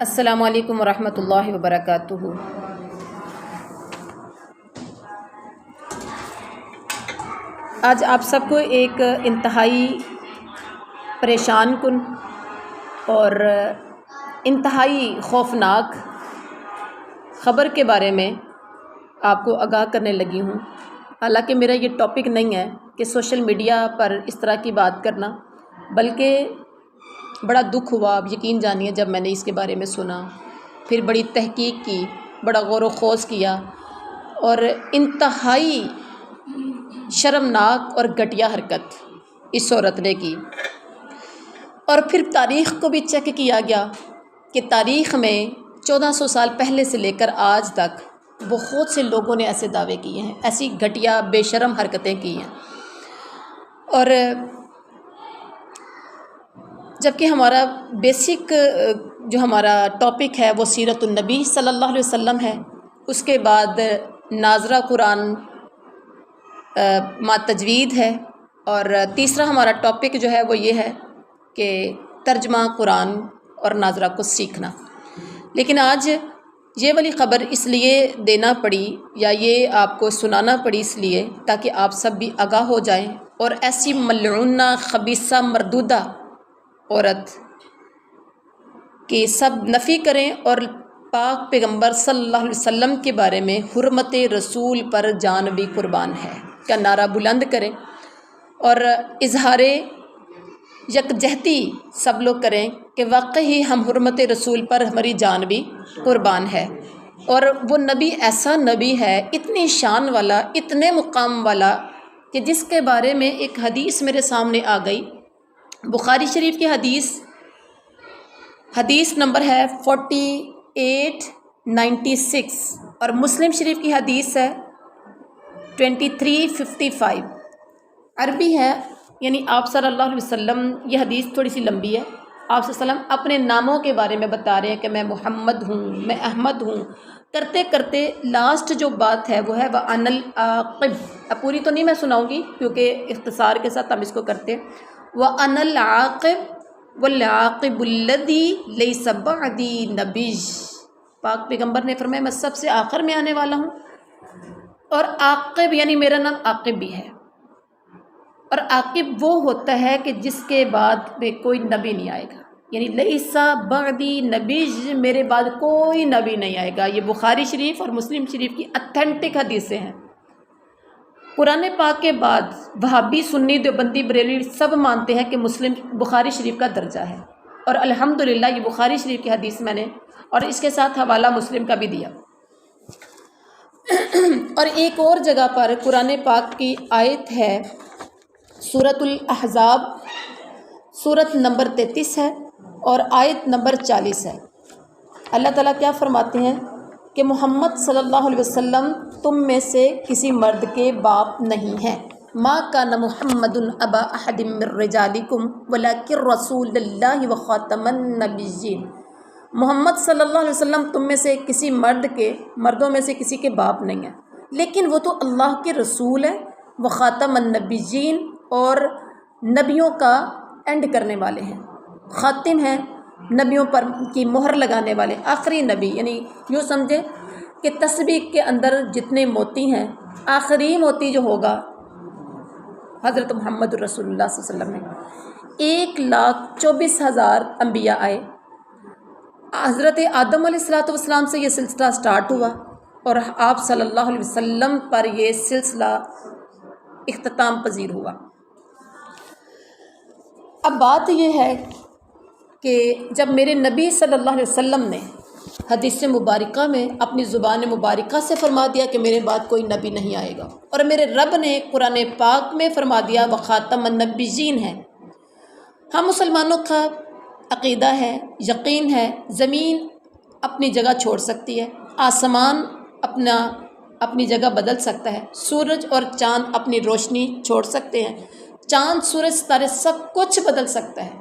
السلام علیکم ورحمۃ اللہ وبرکاتہ۔ آج آپ سب کو ایک انتہائی پریشان کن اور انتہائی خوفناک خبر کے بارے میں آپ کو آگاہ کرنے لگی ہوں۔ حالانکہ میرا یہ ٹاپک نہیں ہے کہ سوشل میڈیا پر اس طرح کی بات کرنا، بلکہ بڑا دکھ ہوا، آپ یقین جانیے، جب میں نے اس کے بارے میں سنا، پھر بڑی تحقیق کی، بڑا غور و خوض کیا، اور انتہائی شرمناک اور گھٹیا حرکت اس عورت نے کی۔ اور پھر تاریخ کو بھی چیک کیا گیا کہ تاریخ میں 1400 سال پہلے سے لے کر آج تک بہت سے لوگوں نے ایسے دعوے کیے ہیں، ایسی گھٹیا بے شرم حرکتیں کی ہیں۔ اور جبکہ ہمارا بیسک جو ہمارا ٹاپک ہے وہ سیرت النبی صلی اللہ علیہ وسلم ہے، اس کے بعد ناظرہ قرآن ما تجوید ہے، اور تیسرا ہمارا ٹاپک جو ہے وہ یہ ہے کہ ترجمہ قرآن اور ناظرہ کو سیکھنا۔ لیکن آج یہ والی خبر اس لیے دینا پڑی یا یہ آپ کو سنانا پڑی اس لیے تاکہ آپ سب بھی آگاہ ہو جائیں اور ایسی ملعونہ خبیثہ مردودہ عورت کی سب نفی کریں اور پاک پیغمبر صلی اللہ علیہ وسلم کے بارے میں حرمت رسول پر جان بھی قربان ہے کا نعرہ بلند کریں، اور اظہار یکجہتی سب لوگ کریں کہ واقعی ہم حرمت رسول پر ہماری جان بھی قربان ہے۔ اور وہ نبی ایسا نبی ہے، اتنی شان والا، اتنے مقام والا، کہ جس کے بارے میں ایک حدیث میرے سامنے آ گئی، بخاری شریف کی حدیث نمبر ہے 4896، اور مسلم شریف کی حدیث ہے 2355، عربی ہے، یعنی آپ صلی اللہ علیہ وسلم، یہ حدیث تھوڑی سی لمبی ہے، آپ صلی اللہ علیہ وسلم اپنے ناموں کے بارے میں بتا رہے ہیں کہ میں محمد ہوں، میں احمد ہوں، کرتے کرتے لاسٹ جو بات ہے وہ ہے وَأَنَا الْعَاقِبُ۔ اب پوری تو نہیں میں سناؤں گی کیونکہ اختصار کے ساتھ ہم اس کو کرتے ہیں۔ وَأَنَا الْعَاقِبُ وَالْعَاقِبُ الَّذِي لَيْسَ بَعْدِي نَبِيٌّ۔ پاک پیغمبر نے فرمایا میں سب سے آخر میں آنے والا ہوں، اور عاقب یعنی میرا نام عاقب بھی ہے، اور عاقب وہ ہوتا ہے کہ جس کے بعد میں کوئی نبی نہیں آئے گا، یعنی لیس بعدی نبی، میرے بعد کوئی نبی نہیں آئے گا۔ یہ بخاری شریف اور مسلم شریف کی اتھینٹک حدیثیں ہیں۔ قرآن پاک کے بعد وہابی، سنی، دیوبندی، بریلوی سب مانتے ہیں کہ مسلم بخاری شریف کا درجہ ہے، اور الحمدللہ یہ بخاری شریف کی حدیث میں نے، اور اس کے ساتھ حوالہ مسلم کا بھی دیا۔ اور ایک اور جگہ پر قرآن پاک کی آیت ہے، سورۃ الاحزاب، سورت نمبر 33 ہے اور آیت نمبر 40 ہے۔ اللہ تعالیٰ کیا فرماتے ہیں کہ محمد صلی اللہ علیہ وسلم تم میں سے کسی مرد کے باپ نہیں ہیں۔ ما کان محمد ابا احد من رجالکم ولکن رسول اللہ وخاتم النبیین۔ محمد صلی اللہ علیہ وسلم تم میں سے کسی مردوں میں سے کسی کے باپ نہیں ہیں، لیکن وہ تو اللہ کے رسول ہے، وخاتم النبیین، اور نبیوں کا اینڈ کرنے والے ہیں، خاتم ہیں، نبیوں پر کی مہر لگانے والے، آخری نبی، یعنی یوں سمجھے کہ تسبیح کے اندر جتنے موتی ہیں، آخری موتی جو ہوگا حضرت محمد رسول اللہ صلی اللہ علیہ وسلم میں۔ 1,24,000 انبیاء آئے، حضرت آدم علیہ السلام سے یہ سلسلہ سٹارٹ ہوا، اور آپ صلی اللہ علیہ وسلم پر یہ سلسلہ اختتام پذیر ہوا۔ اب بات یہ ہے کہ جب میرے نبی صلی اللہ علیہ وسلم نے حدیث مبارکہ میں اپنی زبان مبارکہ سے فرما دیا کہ میرے بعد کوئی نبی نہیں آئے گا، اور میرے رب نے قرآن پاک میں فرما دیا وخاتم النبیین ہے، ہم مسلمانوں کا عقیدہ ہے، یقین ہے، زمین اپنی جگہ چھوڑ سکتی ہے، آسمان اپنی جگہ بدل سکتا ہے، سورج اور چاند اپنی روشنی چھوڑ سکتے ہیں، چاند، سورج، ستارے سب کچھ بدل سکتا ہے،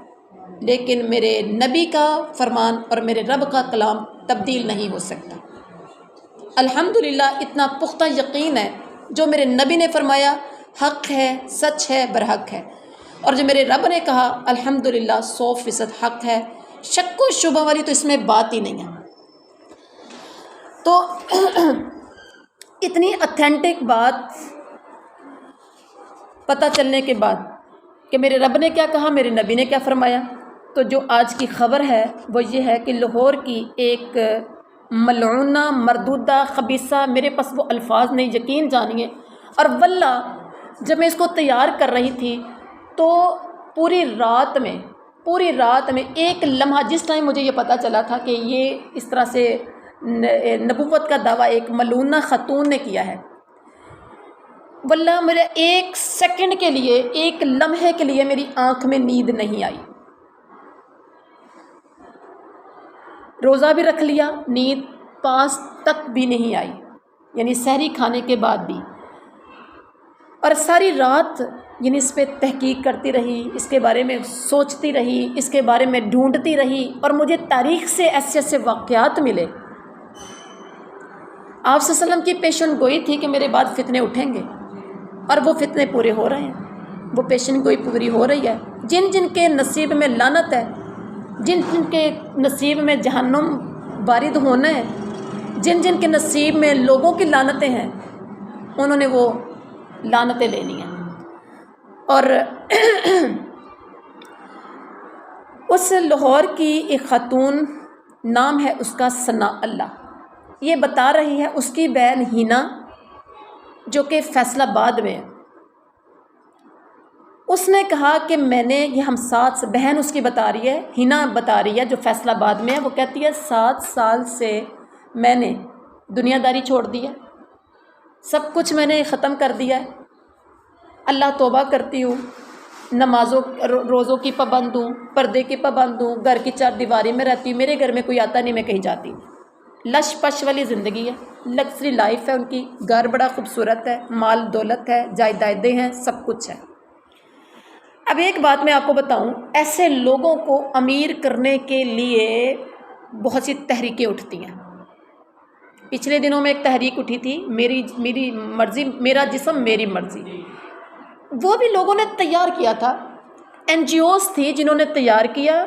لیکن میرے نبی کا فرمان اور میرے رب کا کلام تبدیل نہیں ہو سکتا۔ الحمدللہ اتنا پختہ یقین ہے، جو میرے نبی نے فرمایا حق ہے، سچ ہے، برحق ہے، اور جو میرے رب نے کہا الحمدللہ 100% حق ہے، شک و شبہ والی تو اس میں بات ہی نہیں ہے۔ تو اتنی اتھینٹک بات پتہ چلنے کے بعد کہ میرے رب نے کیا کہا، میرے نبی نے کیا فرمایا، تو جو آج کی خبر ہے وہ یہ ہے کہ لاہور کی ایک ملعونہ مردودہ خبیثہ، میرے پاس وہ الفاظ نہیں، یقین جانیے، اور واللہ جب میں اس کو تیار کر رہی تھی تو پوری رات میں ایک لمحہ، جس ٹائم مجھے یہ پتہ چلا تھا کہ یہ اس طرح سے نبوت کا دعویٰ ایک ملعونہ خاتون نے کیا ہے، واللہ میرے ایک سیکنڈ کے لیے، ایک لمحے کے لیے میری آنکھ میں نیند نہیں آئی۔ روزہ بھی رکھ لیا، نیند 5 تک بھی نہیں آئی، یعنی سحری کھانے کے بعد بھی، اور ساری رات یعنی اس پہ تحقیق کرتی رہی، اس کے بارے میں سوچتی رہی، اس کے بارے میں ڈھونڈتی رہی، اور مجھے تاریخ سے ایسے واقعات ملے۔ آپ صلی اللہ علیہ وسلم کی پیشن گوئی تھی کہ میرے بعد فتنے اٹھیں گے، اور وہ فتنے پورے ہو رہے ہیں، وہ پیشن گوئی پوری ہو رہی ہے۔ جن جن کے نصیب میں لعنت ہے، جن جن کے نصیب میں جہنم وارد ہونا ہے، جن جن کے نصیب میں لوگوں کی لعنتیں ہیں، انہوں نے وہ لعنتیں لینی ہیں۔ اور اس لاہور کی ایک خاتون، نام ہے اس کا ثناء اللہ، یہ بتا رہی ہے اس کی بہن ہینا جو کہ فیصل آباد میں ہے، اس نے کہا کہ میں نے یہ ہم 7 بہن اس کی بتا رہی ہے، ہینا بتا رہی ہے جو فیصل آباد میں ہے، وہ کہتی ہے 7 سال سے میں نے دنیا داری چھوڑ دی ہے، سب کچھ میں نے ختم کر دیا ہے، اللہ توبہ کرتی ہوں، نمازوں روزوں کی پابند ہوں، پردے کی پابند ہوں، گھر کی 4 دیواری میں رہتی ہوں، میرے گھر میں کوئی آتا نہیں، میں کہیں جاتی ہوں، لش پش والی زندگی ہے، لگژری لائف ہے ان کی، گھر بڑا خوبصورت ہے، مال دولت ہے، جائیدادیں ہیں، سب کچھ ہے۔ اب ایک بات میں آپ کو بتاؤں، ایسے لوگوں کو امیر کرنے کے لیے بہت سی تحریکیں اٹھتی ہیں۔ پچھلے دنوں میں ایک تحریک اٹھی تھی، میری مرضی میرا جسم میری مرضی، وہ بھی لوگوں نے تیار کیا تھا، این جی اوز تھی جنہوں نے تیار کیا،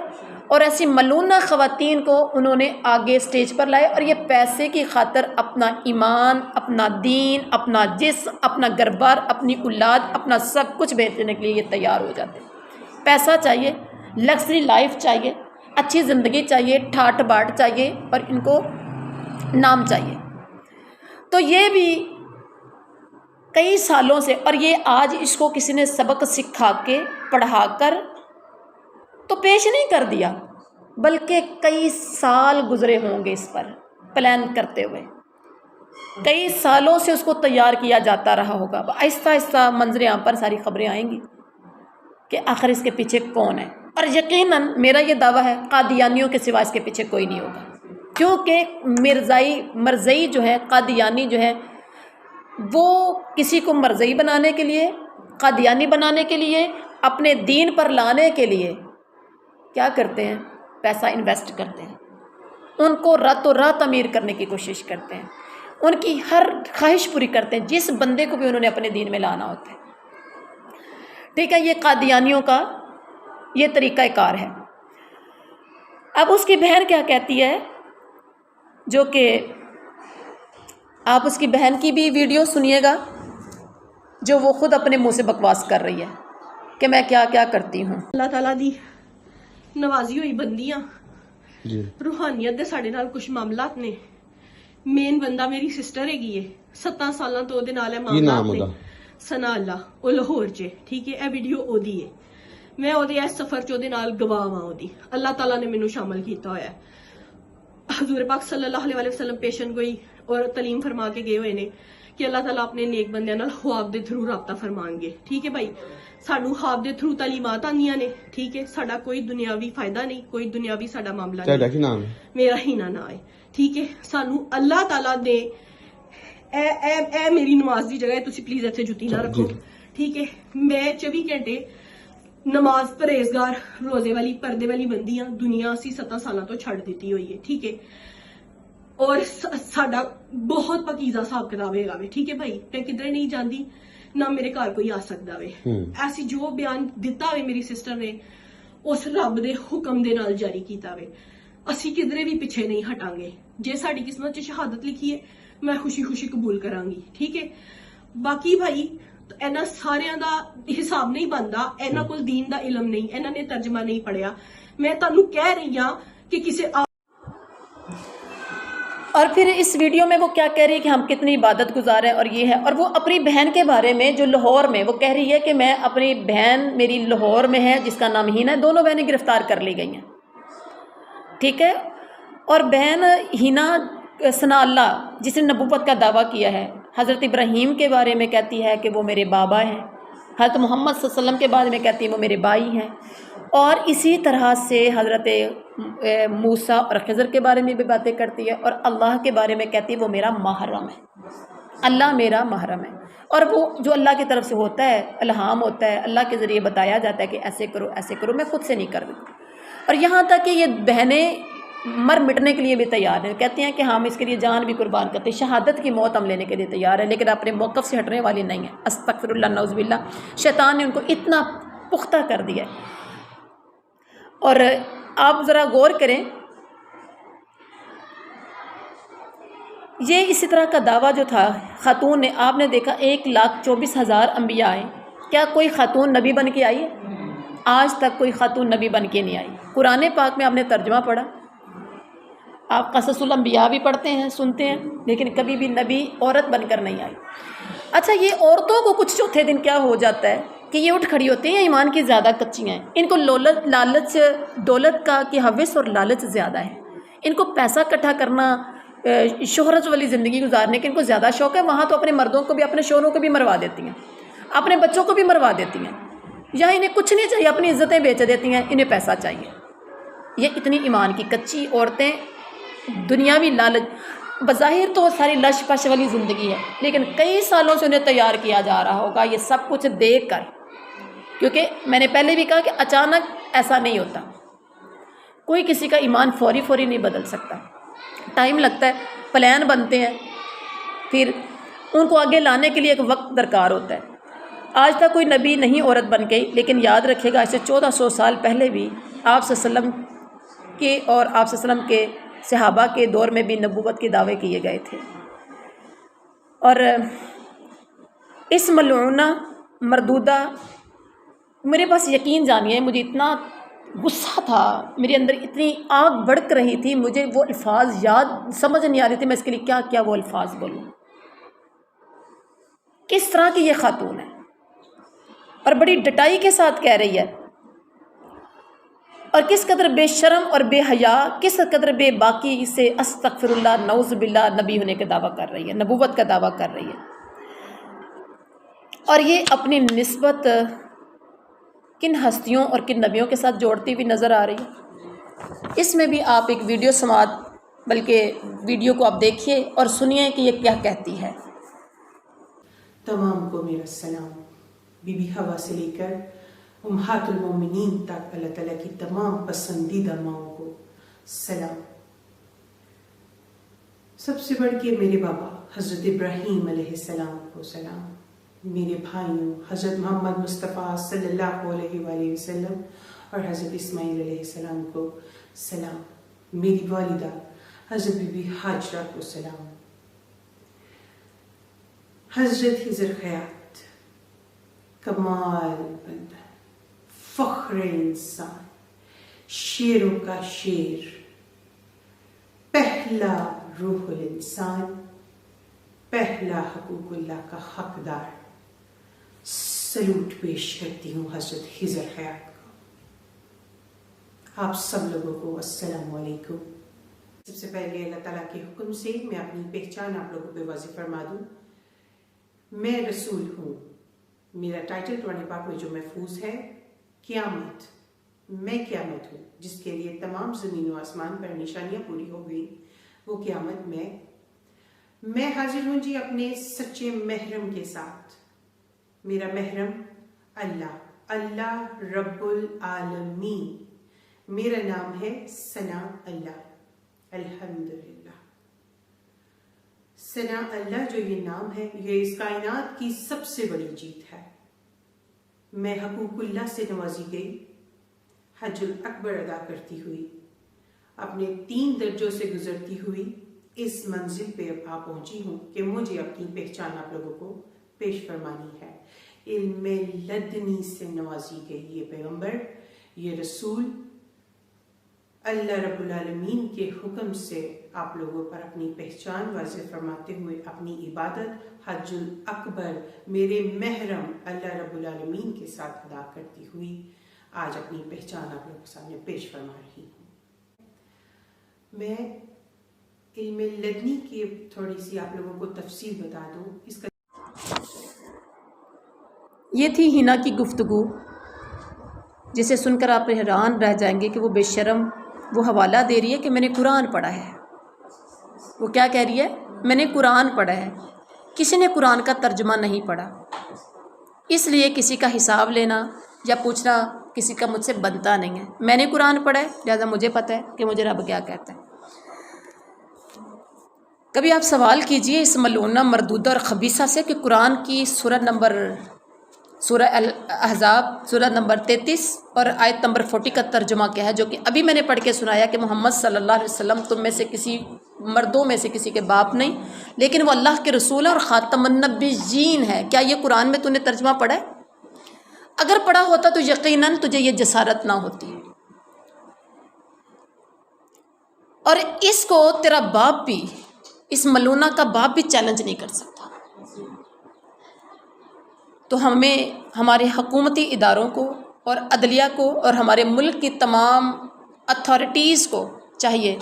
اور ایسی ملعونہ خواتین کو انہوں نے آگے سٹیج پر لائے، اور یہ پیسے کی خاطر اپنا ایمان، اپنا دین، اپنا جسم، اپنا گھر بار، اپنی اولاد، اپنا سب کچھ بیچنے کے لیے یہ تیار ہو جاتے ہیں۔ پیسہ چاہیے، لگژری لائف چاہیے، اچھی زندگی چاہیے، ٹھاٹ باٹ چاہیے، اور ان کو نام چاہیے۔ تو یہ بھی کئی سالوں سے، اور یہ آج اس کو کسی نے سبق سکھا کے پڑھا کر تو پیش نہیں کر دیا، بلکہ کئی سال گزرے ہوں گے اس پر پلان کرتے ہوئے، کئی سالوں سے اس کو تیار کیا جاتا رہا ہوگا۔ آہستہ آہستہ منظر عام پر ساری خبریں آئیں گی کہ آخر اس کے پیچھے کون ہے، اور یقیناً میرا یہ دعویٰ ہے قادیانیوں کے سوا اس کے پیچھے کوئی نہیں ہوگا، کیونکہ مرزئی جو ہے، قادیانی جو ہے، وہ کسی کو مرزئی بنانے کے لیے، قادیانی بنانے کے لیے، اپنے دین پر لانے کے لیے کیا کرتے ہیں؟ پیسہ انویسٹ کرتے ہیں، ان کو راتوں رات امیر کرنے کی کوشش کرتے ہیں، ان کی ہر خواہش پوری کرتے ہیں، جس بندے کو بھی انہوں نے اپنے دین میں لانا ہوتا ہے۔ ٹھیک ہے، یہ قادیانیوں کا یہ طریقہ کار ہے۔ اب اس کی بہن کیا کہتی ہے، جو کہ آپ اس کی بہن کی بھی ویڈیو سنیے گا، جو وہ خود اپنے منہ سے بکواس کر رہی ہے کہ میں کیا کیا کرتی ہوں۔ اللہ تعالیٰ دی نوازی ہوئی بندیاں جی، روحانیت دے ساڈے نال کچھ معاملات نے۔ مین بندہ میری سسٹر ہے گی ہے، 7 سالاں تو دے نال معاملات نے۔ ثناء اللہ او لاہور چ، ٹھیک ہے، اے ویڈیو او دی ہے، میں او دے اس سفر چ دے نال گواہ ہاں، او دی اللہ تعالیٰ نے مینوں شامل کیتا ہویا ہے۔ حضور پاک صلی اللہ علیہ وسلم پیشن گوئی اور تعلیم فرما کے گئے ہوئے نے کہ اللہ تعالیٰ اپنے نیک بندیاں نال خواب دے تھرو رابطہ فرمان گے، ٹھیک ہے بھائی، سانو خواب دے تھرو تعلیمات آندیاں نے، ٹھیک ہے، ساڈا کوئی دنیاوی فائدہ نہیں، کوئی دنیاوی ساڈا معاملہ نہیں۔ میرا ہینا نا ہے، ٹھیک ہے، سانو اللہ تعالیٰ نے اے میری نماز دی جگہ ہے، تسی پلیز ایتھے جُتی نہ رکھو، ٹھیک ہے، میں 24 گھنٹے نماز پرہیزگار روزے والی پردے والی بندی ہاں، دنیا اسی 7 سالاں تو چھڑ دیتی ہوئی ہے، ٹھیک ہے، اور ساڈا بہت پکیزہ حساب کتاب ہے گا، ٹھیک ہے بھائی، میں کدھر نہیں جاندی، نہ میرے گھر کوئی آ سکتا وے۔ ایسی جو بیان دیتا ہوئے میری سسٹر نے، ਉਸ ਰੱਬ ਦੇ ਹੁਕਮ ਦੇ ਨਾਲ ਜਾਰੀ ਕੀਤਾ ਵੇ। ਅਸੀਂ ਕਿਧਰੇ ਵੀ ਪਿੱਛੇ ਨਹੀਂ ਹਟਾਂਗੇ। ਜੇ ਸਾਡੀ ਕਿਸਮਤ 'ਚ ਸ਼ਹਾਦਤ ਲਿਖੀ ਹੈ, ਮੈਂ ਖੁਸ਼ੀ-ਖੁਸ਼ੀ ਕਬੂਲ ਕਰਾਂਗੀ, ਠੀਕ ਹੈ। ਬਾਕੀ ਭਾਈ ਇਹਨਾਂ ਸਾਰਿਆਂ ਦਾ ਹਿਸਾਬ ਨਹੀਂ ਬਣਦਾ, ਇਹਨਾਂ ਕੋਲ ਦੀਨ ਦਾ ਇਲਮ ਨਹੀਂ, ਇਹਨਾਂ ਨੇ ਤਰਜਮਾ ਨਹੀਂ ਪੜਿਆ। ਮੈਂ ਤੁਹਾਨੂੰ ਕਹਿ ਰਹੀ ਹਾਂ کہ کسی اور پھر اس ویڈیو میں وہ کیا کہہ رہی ہے کہ ہم کتنی عبادت گزار ہیں اور یہ ہے، اور وہ اپنی بہن کے بارے میں جو لاہور میں، وہ کہہ رہی ہے کہ میں اپنی بہن میری لاہور میں ہے جس کا نام ہینا ہے، دونوں بہنیں گرفتار کر لی گئی ہیں، ٹھیک ہے۔ اور بہن ہینا ثناء اللہ جس نے نبوت کا دعویٰ کیا ہے، حضرت ابراہیم کے بارے میں کہتی ہے کہ وہ میرے بابا ہیں، حضرت محمد صلی اللہ علیہ وسلم کے بارے میں کہتی ہے وہ میرے بھائی ہیں، اور اسی طرح سے حضرت موسیٰ اور خضر کے بارے میں بھی باتیں کرتی ہے، اور اللہ کے بارے میں کہتی ہے وہ میرا محرم ہے، اللہ میرا محرم ہے۔ اور وہ جو اللہ کی طرف سے ہوتا ہے، الہام ہوتا ہے، اللہ کے ذریعے بتایا جاتا ہے کہ ایسے کرو ایسے کرو، میں خود سے نہیں کر دیتی۔ اور یہاں تک کہ یہ بہنیں مر مٹنے کے لیے بھی تیار ہیں، کہتی ہیں کہ ہم اس کے لیے جان بھی قربان کرتے ہیں، شہادت کی موت ہم لینے کے لیے تیار ہیں، لیکن اپنے موقف سے ہٹنے والی نہیں ہیں۔ استغفر اللہ، نعوذ باللہ، شیطان نے ان کو اتنا پختہ کر دیا ہے۔ اور آپ ذرا غور کریں، یہ اسی طرح کا دعویٰ جو تھا خاتون نے، آپ نے دیکھا 1,24,000 انبیاء آئے، کیا کوئی خاتون نبی بن کے آئی ہے؟ آج تک کوئی خاتون نبی بن کے نہیں آئی۔ قرآن پاک میں آپ نے ترجمہ پڑھا، آپ قصص الانبیاء بھی پڑھتے ہیں، سنتے ہیں، لیکن کبھی بھی نبی عورت بن کر نہیں آئی۔ اچھا، یہ عورتوں کو کچھ چوتھے دن کیا ہو جاتا ہے کہ یہ اٹھ کھڑی ہوتی ہیں ایمان کی زیادہ کچی ہیں، ان کو لالچ دولت کا کی حوث اور لالچ زیادہ ہے، ان کو پیسہ اکٹھا کرنا، شہرت والی زندگی گزارنے کے ان کو زیادہ شوق ہے۔ وہاں تو اپنے مردوں کو بھی، اپنے شوہروں کو بھی مروا دیتی ہیں، اپنے بچوں کو بھی مروا دیتی ہیں، یہاں انہیں کچھ نہیں چاہیے، اپنی عزتیں بیچ دیتی ہیں، انہیں پیسہ چاہیے۔ یہ اتنی ایمان کی کچی عورتیں، دنیاوی لالچ، بظاہر تو ساری لش پش والی زندگی ہے، لیکن کئی سالوں سے انہیں تیار کیا جا رہا ہوگا یہ سب کچھ دیکھ کر، کیونکہ میں نے پہلے بھی کہا کہ اچانک ایسا نہیں ہوتا، کوئی کسی کا ایمان فوری نہیں بدل سکتا، ٹائم لگتا ہے، پلان بنتے ہیں، پھر ان کو آگے لانے کے لیے ایک وقت درکار ہوتا ہے۔ آج تک کوئی نبی نہیں عورت بن گئی، لیکن یاد رکھے گا اسے 1400 سال پہلے بھی آپ صلی اللہ علیہ وسلم کے اور آپ صلی اللہ علیہ وسلم کے صحابہ کے دور میں بھی نبوت کے دعوے کیے گئے تھے۔ اور اس ملعونہ مردودہ، میرے پاس یقین جانیے مجھے اتنا غصہ تھا، میرے اندر اتنی آگ بھڑک رہی تھی، مجھے وہ الفاظ یاد سمجھ نہیں آ رہی تھی میں اس کے لیے کیا کیا وہ الفاظ بولوں۔ کس طرح کی یہ خاتون ہے اور بڑی ڈٹائی کے ساتھ کہہ رہی ہے، اور کس قدر بے شرم اور بے حیا، کس قدر بے باکی سے استغفر اللہ، نعوذ باللہ، نبی ہونے کا دعویٰ کر رہی ہے، نبوت کا دعویٰ کر رہی ہے۔ اور یہ اپنی نسبت کن ہستیوں اور کن نبیوں کے ساتھ جوڑتی ہوئی نظر آ رہی ہے۔ اس میں بھی آپ ایک ویڈیو سماعت، بلکہ ویڈیو کو آپ دیکھیے اور سنیے کہ یہ کیا کہتی ہے۔ تمام کو میرا سلام، بی بی حوا سے لے کر امہات المومنین تک، اللہ تعالیٰ کی تمام پسندیدہ ماؤں کو سلام۔ سب سے بڑھ کے میرے بابا حضرت ابراہیم علیہ السلام کو سلام، میرے بھائیوں حضرت محمد مصطفیٰ صلی اللہ علیہ وآلہ وسلم اور حضرت اسماعیل علیہ السلام کو سلام، میری والدہ حضرت بی بی حاجرہ کو سلام۔ حضرت خضر خیات کمال بندہ، فخر انسان، شیروں کا شیر، پہلا روح الانسان، پہلا حقوق اللہ کا حقدار، سلوٹ پیش کرتی ہوں حضرت خضر خیات کو۔ آپ سب لوگوں کو السلام علیکم۔ سب سے پہلے اللہ تعالیٰ کے حکم سے میں اپنی پہچان آپ لوگوں پہ واضح فرما دوں، میں رسول ہوں، میرا ٹائٹل قرآن پاک میں جو محفوظ ہے، قیامت، میں قیامت ہوں، جس کے لیے تمام زمین و آسمان پر نشانیاں پوری ہو گئی، وہ قیامت میں حاضر ہوں جی اپنے سچے محرم کے ساتھ۔ میرا محرم اللہ رب العالمین، میرا نام ہے ثناء اللہ، الحمدللہ۔ ثناء اللہ جو یہ نام ہے، یہ اس کائنات کی سب سے بڑی جیت ہے۔ میں حقوق اللہ سے نوازی گئی، حج الاکبر ادا کرتی ہوئی، اپنے 3 درجوں سے گزرتی ہوئی اس منزل پہ اب آ پہنچی ہوں کہ مجھے اپنی پہچان آپ لوگوں کو پیش فرمانی ہے۔ علم لدنی سے نوازی گئی یہ پیغمبر، یہ رسول، اللہ رب العالمین کے حکم سے آپ لوگوں پر اپنی پہچان واضح فرماتے ہوئے اپنی عبادت حج الاکبر میرے محرم اللہ رب العالمین کے ساتھ ادا کرتی ہوئی آج اپنی پہچان آپ لوگوں کے سامنے پیش فرما رہی ہوں۔ میں علم لدنی کی تھوڑی سی آپ لوگوں کو تفصیل بتا دوں۔ اس کا یہ تھی ہنا کی گفتگو، جسے سن کر آپ حیران رہ جائیں گے کہ وہ بے شرم وہ حوالہ دے رہی ہے کہ میں نے قرآن پڑھا ہے۔ وہ کیا کہہ رہی ہے؟ میں نے قرآن پڑھا ہے۔ کسی نے قرآن کا ترجمہ نہیں پڑھا، اس لیے کسی کا حساب لینا یا پوچھنا کسی کا مجھ سے بنتا نہیں ہے۔ میں نے قرآن پڑھا ہے، لہٰذا مجھے پتہ ہے کہ مجھے رب کیا کہتا ہے۔ کبھی آپ سوال کیجئے اس ملعونہ مردودہ اور خبیثہ سے کہ قرآن کی سورہ الاحزاب سورہ نمبر 33 اور آیت نمبر 40 کا ترجمہ کیا ہے، جو کہ ابھی میں نے پڑھ کے سنایا کہ محمد صلی اللہ علیہ وسلم تم میں سے کسی مردوں میں سے کسی کے باپ نہیں، لیکن وہ اللہ کے رسول ہے اور خاتم النبیین ہے۔ کیا یہ قرآن میں تو نے ترجمہ پڑھا ہے؟ اگر پڑھا ہوتا تو یقیناً تجھے یہ جسارت نہ ہوتی، اور اس کو تیرا باپ بھی، اس ملونہ کا باپ بھی چیلنج نہیں کر سکتا۔ تو ہمیں ہمارے حکومتی اداروں کو اور عدلیہ کو اور ہمارے ملک کی تمام اتھارٹیز کو چاہیے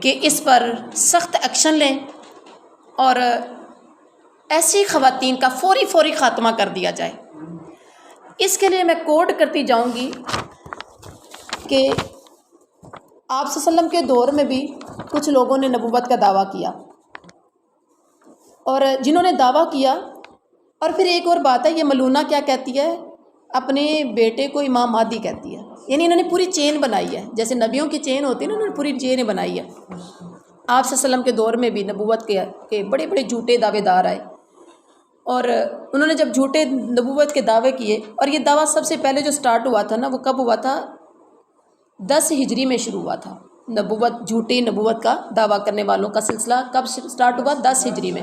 کہ اس پر سخت ایکشن لیں اور ایسی خواتین کا فوری خاتمہ کر دیا جائے۔ اس کے لیے میں کوٹ کرتی جاؤں گی کہ آپ صلی اللہ علیہ وسلم کے دور میں بھی کچھ لوگوں نے نبوت کا دعویٰ کیا، اور جنہوں نے دعویٰ کیا، اور پھر ایک اور بات ہے، یہ ملونہ کیا کہتی ہے؟ اپنے بیٹے کو امام مہدی کہتی ہے، یعنی انہوں نے پوری چین بنائی ہے، جیسے نبیوں کی چین ہوتی ہے نا، انہوں نے پوری چین بنائی ہے۔ آپ صلی اللہ علیہ وسلم کے دور میں بھی نبوت کے بڑے بڑے جھوٹے دعوے دار آئے، اور انہوں نے جب جھوٹے نبوت کے دعوے کیے، اور یہ دعویٰ سب سے پہلے جو سٹارٹ ہوا تھا نا، وہ کب ہوا تھا؟ 10 ہجری میں شروع ہوا تھا۔ جھوٹی نبوت کا دعویٰ کرنے والوں کا سلسلہ کب سٹارٹ ہوا؟ 10 ہجری میں۔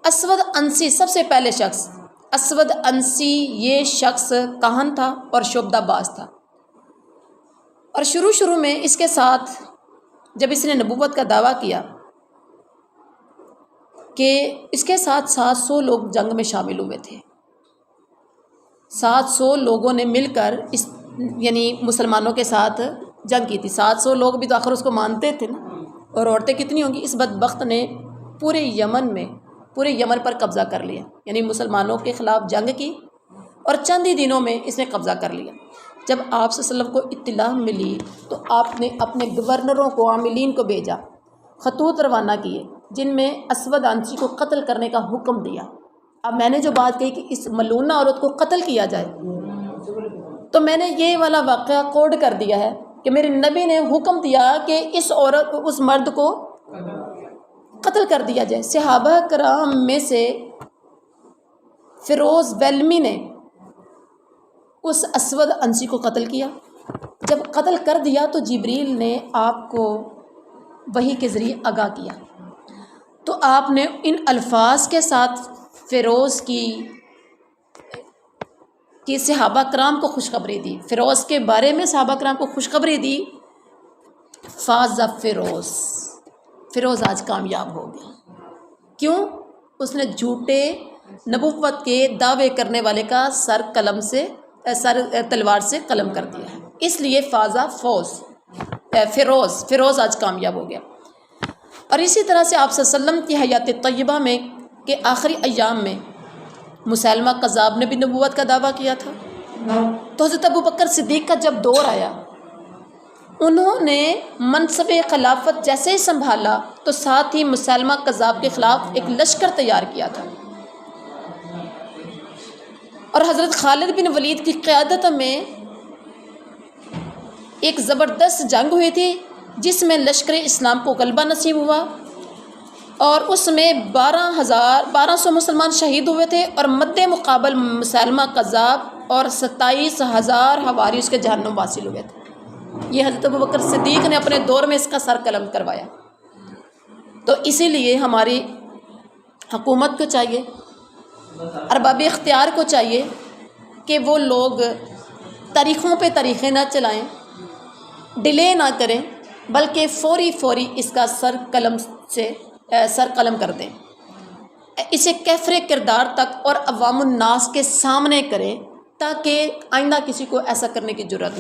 اسود انسی سب سے پہلے شخص، اسود انسی یہ شخص کاہن تھا اور شعبدہ باز تھا، اور شروع میں اس کے ساتھ جب اس نے نبوت کا دعویٰ کیا کہ اس کے ساتھ 700 لوگ جنگ میں شامل ہوئے تھے، 700 لوگوں نے مل کر یعنی مسلمانوں کے ساتھ جنگ کی تھی۔ 700 لوگ بھی تو آخر اس کو مانتے تھے نا، اور عورتیں کتنی ہوں گی؟ اس بدبخت نے پورے یمن پر قبضہ کر لیا، یعنی مسلمانوں کے خلاف جنگ کی، اور چند ہی دنوں میں اس نے قبضہ کر لیا۔ جب آپ صلی اللہ علیہ وسلم کو اطلاع ملی تو آپ نے اپنے گورنروں کو، عاملین کو بھیجا، خطوط روانہ کیے جن میں اسود انسی کو قتل کرنے کا حکم دیا۔ اب میں نے جو بات کہی کہ اس ملعونہ عورت کو قتل کیا جائے، تو میں نے یہ والا واقعہ کوڈ کر دیا ہے کہ میرے نبی نے حکم دیا کہ اس مرد کو قتل کر دیا جائے۔ صحابہ کرام میں سے فیروز ویلمی نے اس اسود انسی کو قتل کیا۔ جب قتل کر دیا تو جبریل نے آپ کو وحی کے ذریعے آگاہ کیا، تو آپ نے ان الفاظ کے ساتھ فیروز کی صحابہ کرام کو خوشخبری دی، فیروز کے بارے میں صحابہ کرام کو خوشخبری دی، فاز فیروز آج کامیاب ہو گیا۔ کیوں؟ اس نے جھوٹے نبوت کے دعوے کرنے والے کا سر تلوار سے قلم کر دیا ہے، اس لیے فیروز آج کامیاب ہو گیا۔ اور اسی طرح سے آپ صلی اللہ علیہ وسلم کی حیات طیبہ میں کے آخری ایام میں مسیلمہ کذاب نے بھی نبوت کا دعویٰ کیا تھا، تو حضرت ابوبکر صدیق کا جب دور آیا، انہوں نے منصب خلافت جیسے ہی سنبھالا تو ساتھ ہی مسیلمہ کذاب کے خلاف ایک لشکر تیار کیا تھا، اور حضرت خالد بن ولید کی قیادت میں ایک زبردست جنگ ہوئی تھی جس میں لشکر اسلام کو غلبہ نصیب ہوا، اور اس میں 1200 مسلمان شہید ہوئے تھے، اور مد مقابل مسیلمہ کذاب اور 27,000 حواری اس کے جہنم حاصل ہوئے تھے۔ یہ حضرت ابوبکر صدیق نے اپنے دور میں اس کا سر قلم کروایا۔ تو اسی لیے ہماری حکومت کو چاہیے، ارباب اختیار کو چاہیے کہ وہ لوگ تاریخوں پہ تاریخیں نہ چلائیں، ڈیلے نہ کریں، بلکہ فوری اس کا سر قلم کر دیں، اسے کیفر کردار تک اور عوام الناس کے سامنے کریں، تاکہ آئندہ کسی کو ایسا کرنے کی جرات